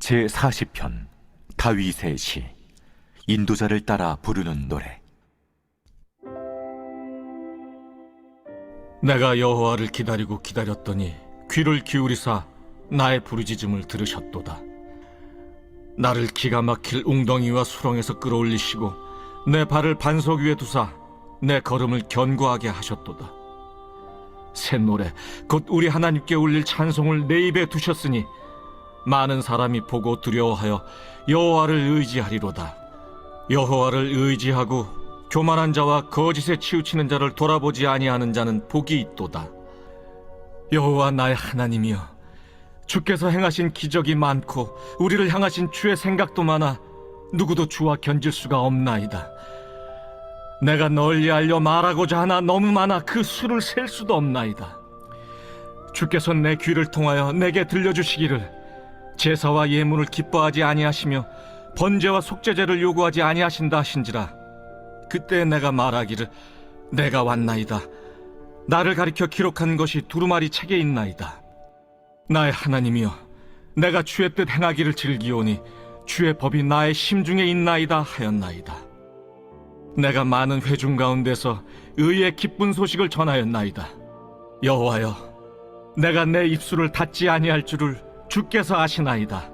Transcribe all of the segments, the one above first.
제40편 다윗의 시. 인도자를 따라 부르는 노래. 내가 여호와를 기다리고 기다렸더니 귀를 기울이사 나의 부르짖음을 들으셨도다. 나를 기가 막힐 웅덩이와 수렁에서 끌어올리시고 내 발을 반석 위에 두사 내 걸음을 견고하게 하셨도다. 새 노래 곧 우리 하나님께 울릴 찬송을 내 입에 두셨으니 많은 사람이 보고 두려워하여 여호와를 의지하리로다. 여호와를 의지하고 교만한 자와 거짓에 치우치는 자를 돌아보지 아니하는 자는 복이 있도다. 여호와 나의 하나님이여, 주께서 행하신 기적이 많고 우리를 향하신 주의 생각도 많아 누구도 주와 견질 수가 없나이다. 내가 널리 알려 말하고자 하나 너무 많아 그 수를 셀 수도 없나이다. 주께서 내 귀를 통하여 내게 들려주시기를 제사와 예물을 기뻐하지 아니하시며 번제와 속죄제를 요구하지 아니하신다 하신지라. 그때 내가 말하기를 내가 왔나이다. 나를 가리켜 기록한 것이 두루마리 책에 있나이다. 나의 하나님이여, 내가 주의 뜻 행하기를 즐기오니 주의 법이 나의 심중에 있나이다 하였나이다. 내가 많은 회중 가운데서 의의 기쁜 소식을 전하였나이다. 여호와여, 내가 내 입술을 닫지 아니할 줄을 주께서 아시나이다.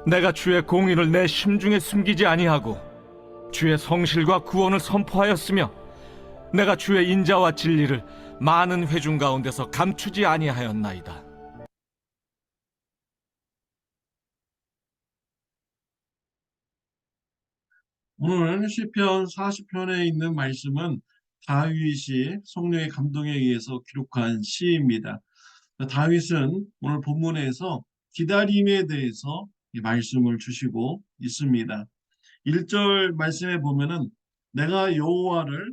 내가 주의 공의를 내 심중에 숨기지 아니하고 주의 성실과 구원을 선포하였으며 내가 주의 인자와 진리를 많은 회중 가운데서 감추지 아니하였나이다. 오늘 시편 40편에 있는 말씀은 다윗이 성령의 감동에 의해서 기록한 시입니다. 다윗은 오늘 본문에서 기다림에 대해서 이 말씀을 주시고 있습니다. 1절 말씀에 보면은 내가 여호와를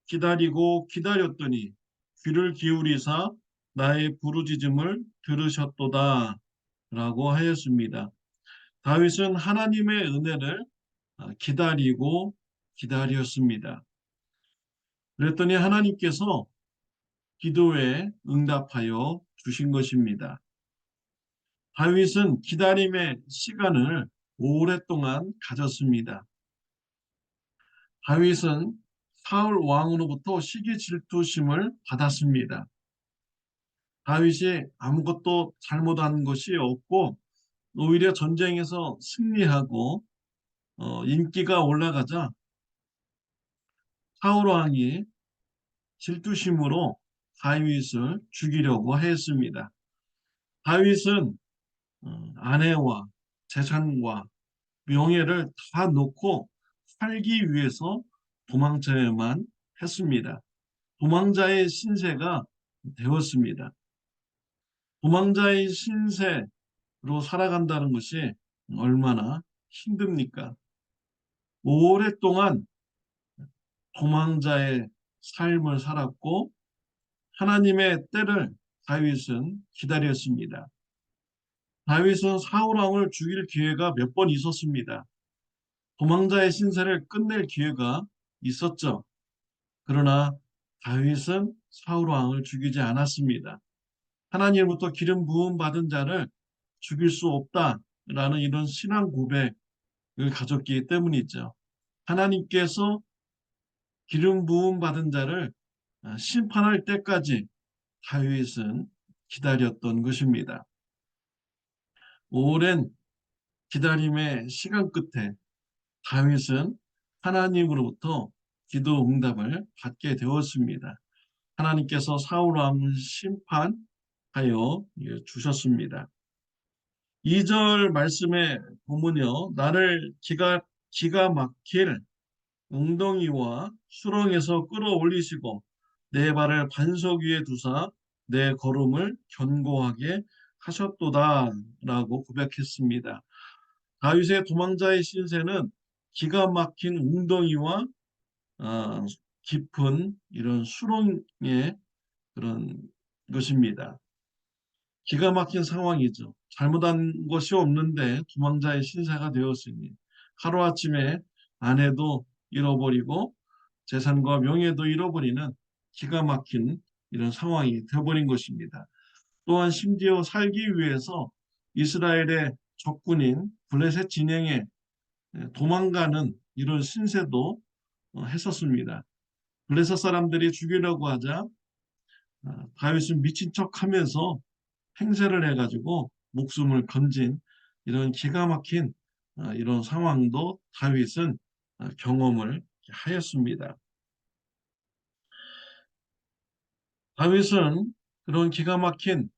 기다리고 기다렸더니 귀를 기울이사 나의 부르짖음을 들으셨도다 라고 하였습니다. 다윗은 하나님의 은혜를 기다리고 기다렸습니다. 그랬더니 하나님께서 기도에 응답하여 주신 것입니다. 다윗은 기다림의 시간을 오랫동안 가졌습니다. 다윗은 사울 왕으로부터 시기 질투심을 받았습니다. 다윗이 아무것도 잘못한 것이 없고 오히려 전쟁에서 승리하고 인기가 올라가자 사울 왕이 질투심으로 다윗을 죽이려고 했습니다. 다윗은 아내와 재산과 명예를 다 놓고 살기 위해서 도망쳐야만 했습니다. 도망자의 신세가 되었습니다. 도망자의 신세로 살아간다는 것이 얼마나 힘듭니까? 오랫동안 도망자의 삶을 살았고 하나님의 때를 다윗은 기다렸습니다. 다윗은 사울 왕을 죽일 기회가 몇 번 있었습니다. 도망자의 신세를 끝낼 기회가 있었죠. 그러나 다윗은 사울 왕을 죽이지 않았습니다. 하나님으로부터 기름 부음 받은 자를 죽일 수 없다라는 이런 신앙 고백을 가졌기 때문이죠. 하나님께서 기름 부음 받은 자를 심판할 때까지 다윗은 기다렸던 것입니다. 오랜 기다림의 시간 끝에 다윗은 하나님으로부터 기도 응답을 받게 되었습니다. 하나님께서 사울 왕을 심판하여 주셨습니다. 2절 말씀에 보면요, 나를 기가 막힐 웅덩이와 수렁에서 끌어올리시고 내 발을 반석 위에 두사 내 걸음을 견고하게 하셨도다 라고 고백했습니다. 다윗의 도망자의 신세는 기가 막힌 웅덩이와 깊은 이런 수렁의 그런 것입니다. 기가 막힌 상황이죠. 잘못한 것이 없는데 도망자의 신세가 되었으니 하루아침에 아내도 잃어버리고 재산과 명예도 잃어버리는 기가 막힌 이런 상황이 되어버린 것입니다. 또한 심지어 살기 위해서 이스라엘의 적군인 블레셋 진영에 도망가는 이런 신세도 했었습니다. 블레셋 사람들이 죽이려고 하자 다윗은 미친 척하면서 행세를 해가지고 목숨을 건진 이런 기가 막힌 이런 상황도 다윗은 경험을 하였습니다. 다윗은 그런 기가 막힌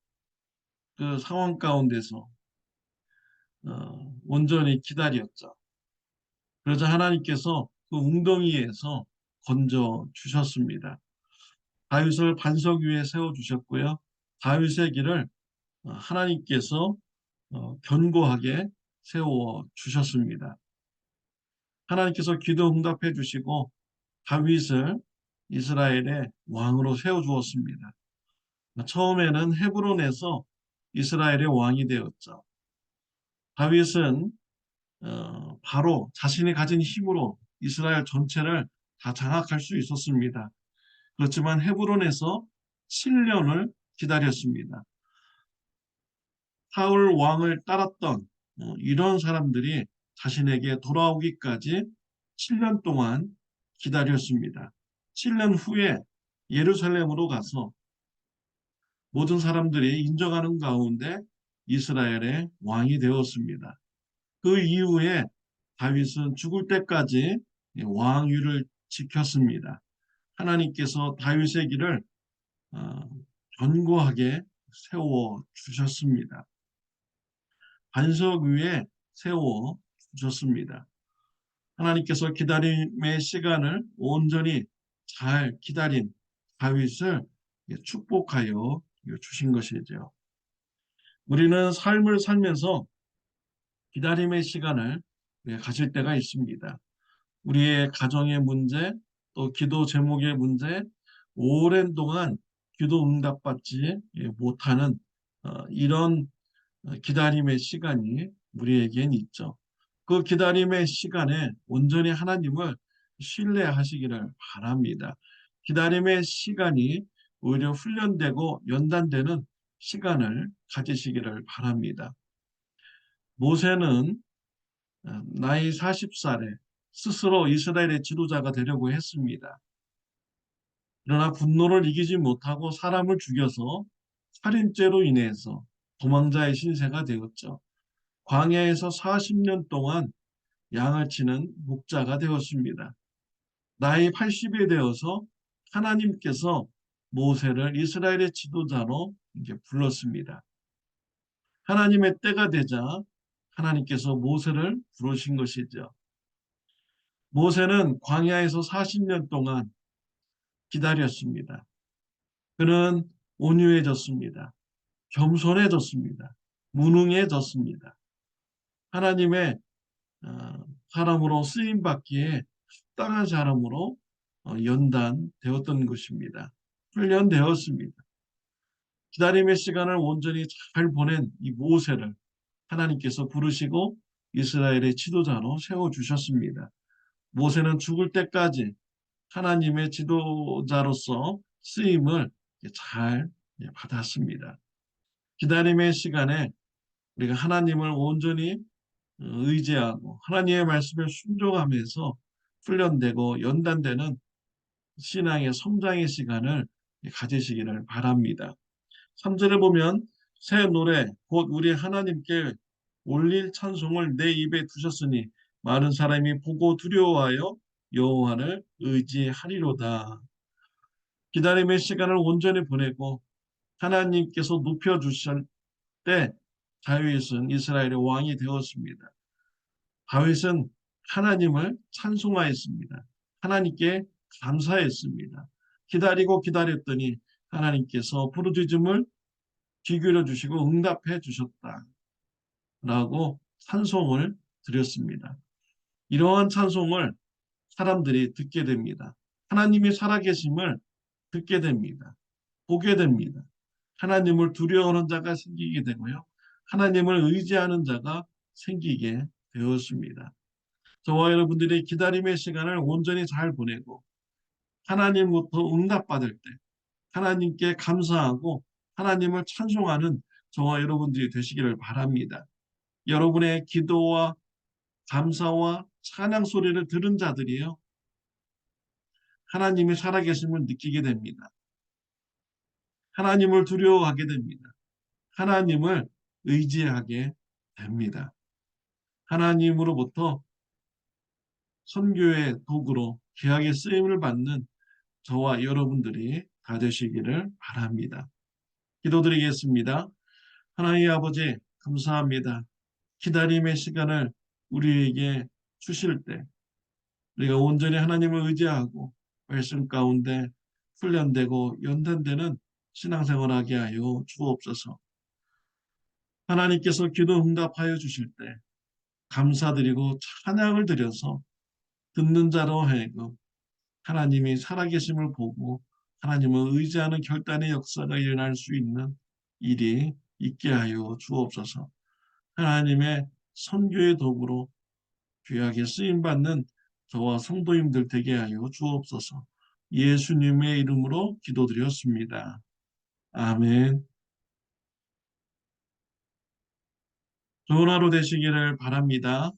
그 상황 가운데서 온전히 기다렸죠. 그러자 하나님께서 그 웅덩이에서 건져 주셨습니다. 다윗을 반석 위에 세워 주셨고요. 다윗의 길을 하나님께서 견고하게 세워 주셨습니다. 하나님께서 기도 응답해 주시고 다윗을 이스라엘의 왕으로 세워 주었습니다. 처음에는 헤브론에서 이스라엘의 왕이 되었죠. 다윗은 바로 자신이 가진 힘으로 이스라엘 전체를 다 장악할 수 있었습니다. 그렇지만 헤브론에서 7년을 기다렸습니다. 사울 왕을 따랐던 이런 사람들이 자신에게 돌아오기까지 7년 동안 기다렸습니다. 7년 후에 예루살렘으로 가서 모든 사람들이 인정하는 가운데 이스라엘의 왕이 되었습니다. 그 이후에 다윗은 죽을 때까지 왕위를 지켰습니다. 하나님께서 다윗의 길을 어, 견고하게 세워 주셨습니다. 반석 위에 세워 주셨습니다. 하나님께서 기다림의 시간을 온전히 잘 기다린 다윗을 축복하여 주신 것이죠. 우리는 삶을 살면서 기다림의 시간을 가질 때가 있습니다. 우리의 가정의 문제, 또 기도 제목의 문제, 오랜 동안 기도 응답받지 못하는 이런 기다림의 시간이 우리에겐 있죠. 그 기다림의 시간에 온전히 하나님을 신뢰하시기를 바랍니다. 기다림의 시간이 오히려 훈련되고 연단되는 시간을 가지시기를 바랍니다. 모세는 나이 40살에 스스로 이스라엘의 지도자가 되려고 했습니다. 그러나 분노를 이기지 못하고 사람을 죽여서 살인죄로 인해서 도망자의 신세가 되었죠. 광야에서 40년 동안 양을 치는 목자가 되었습니다. 나이 80이 되어서 하나님께서 모세를 이스라엘의 지도자로 이제 불렀습니다. 하나님의 때가 되자 하나님께서 모세를 부르신 것이죠. 모세는 광야에서 40년 동안 기다렸습니다. 그는 온유해졌습니다. 겸손해졌습니다. 무능해졌습니다. 하나님의 사람으로 쓰임받기에 합당한 사람으로 연단되었던 것입니다. 훈련되었습니다. 기다림의 시간을 온전히 잘 보낸 이 모세를 하나님께서 부르시고 이스라엘의 지도자로 세워주셨습니다. 모세는 죽을 때까지 하나님의 지도자로서 쓰임을 잘 받았습니다. 기다림의 시간에 우리가 하나님을 온전히 의지하고 하나님의 말씀에 순종하면서 훈련되고 연단되는 신앙의 성장의 시간을 가지시기를 바랍니다. 3절에 보면 새 노래 곧 우리 하나님께 올릴 찬송을 내 입에 두셨으니 많은 사람이 보고 두려워하여 여호와를 의지하리로다. 기다림의 시간을 온전히 보내고 하나님께서 높여주실 때 다윗은 이스라엘의 왕이 되었습니다. 다윗은 하나님을 찬송하였습니다. 하나님께 감사했습니다. 기다리고 기다렸더니 하나님께서 부르짖음을 귀 기울여 주시고 응답해 주셨다. 라고 찬송을 드렸습니다. 이러한 찬송을 사람들이 듣게 됩니다. 하나님이 살아계심을 듣게 됩니다. 보게 됩니다. 하나님을 두려워하는 자가 생기게 되고요. 하나님을 의지하는 자가 생기게 되었습니다. 저와 여러분들이 기다림의 시간을 온전히 잘 보내고 하나님부터 응답받을 때 하나님께 감사하고 하나님을 찬송하는 저와 여러분들이 되시기를 바랍니다. 여러분의 기도와 감사와 찬양 소리를 들은 자들이요. 하나님이 살아계심을 느끼게 됩니다. 하나님을 두려워하게 됩니다. 하나님을 의지하게 됩니다. 하나님으로부터 선교의 도구로 귀하게 쓰임을 받는 저와 여러분들이 다 되시기를 바랍니다. 기도드리겠습니다. 하나님 아버지, 감사합니다. 기다림의 시간을 우리에게 주실 때 우리가 온전히 하나님을 의지하고 말씀 가운데 훈련되고 연단되는 신앙생활하게 하여 주옵소서. 하나님께서 기도 응답하여 주실 때 감사드리고 찬양을 드려서 듣는 자로 하여금 하나님이 살아계심을 보고 하나님을 의지하는 결단의 역사가 일어날 수 있는 일이 있게 하여 주옵소서. 하나님의 선교의 도구로 귀하게 쓰임받는 저와 성도님들 되게 하여 주옵소서. 예수님의 이름으로 기도드렸습니다. 아멘. 좋은 하루 되시기를 바랍니다.